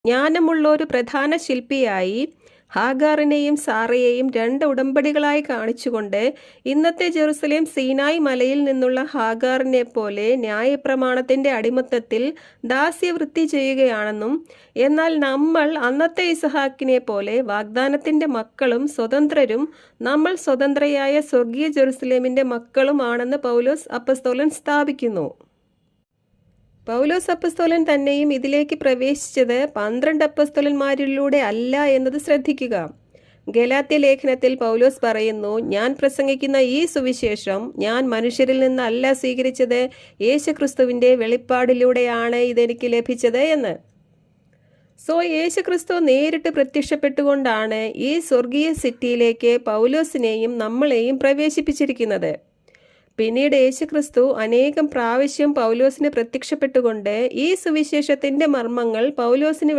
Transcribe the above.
ജ്ഞാനമുള്ള ഒരു പ്രധാന ശില്പിയായി ഹാഗാറിനെയും സാറയെയും 2 ഉടമ്പടികളായി കാണിച്ചുകൊണ്ട് ഇന്നത്തെ ജെറുസലേം സീനായ് മലയിൽ നിന്നുള്ള ഹാഗാറിനെ പോലെ ന്യായപ്രമാണത്തിന്റെ അടിമത്തത്തിൽ ദാസ്യവൃത്തി ചെയ്യുകയാണെന്നും, എന്നാൽ നമ്മൾ അന്നത്തെ ഇസഹാക്കിനെ പോലെ വാഗ്ദാനത്തിന്റെ മക്കളും സ്വതന്ത്രരും നമ്മൾ സ്വതന്ത്രയായ സ്വർഗീയ ജെറുസലേമിന്റെ മക്കളും ആണെന്ന് പൗലോസ് അപ്പസ്തോലൻ സ്ഥാപിക്കുന്നു. പൗലോസ് അപ്പസ്തോലൻ തന്നെയും ഇതിലേക്ക് പ്രവേശിച്ചത് 12 അപ്പസ്തോലന്മാരിലൂടെ അല്ല എന്നത് ശ്രദ്ധിക്കുക. ഗലാത്യ ലേഖനത്തിൽ പൗലോസ് പറയുന്നു, ഞാൻ പ്രസംഗിക്കുന്ന ഈ സുവിശേഷം ഞാൻ മനുഷ്യരിൽ നിന്നല്ല സ്വീകരിച്ചത്, യേശുക്രിസ്തുവിന്റെ വെളിപ്പാടിലൂടെയാണ് ഇതെനിക്ക് ലഭിച്ചത് എന്ന്. യേശുക്രിസ്തു നേരിട്ട് പ്രത്യക്ഷപ്പെട്ടുകൊണ്ടാണ് ഈ സ്വർഗീയ സിറ്റിയിലേക്ക് പൗലോസിനെയും നമ്മളെയും പ്രവേശിപ്പിച്ചിരിക്കുന്നത്. പിന്നീട് യേശുക്രിസ്തു അനേകം പ്രാവശ്യം പൗലോസിന് പ്രത്യക്ഷപ്പെട്ടുകൊണ്ട് ഈ സുവിശേഷത്തിന്റെ മർമ്മങ്ങൾ പൗലോസിന്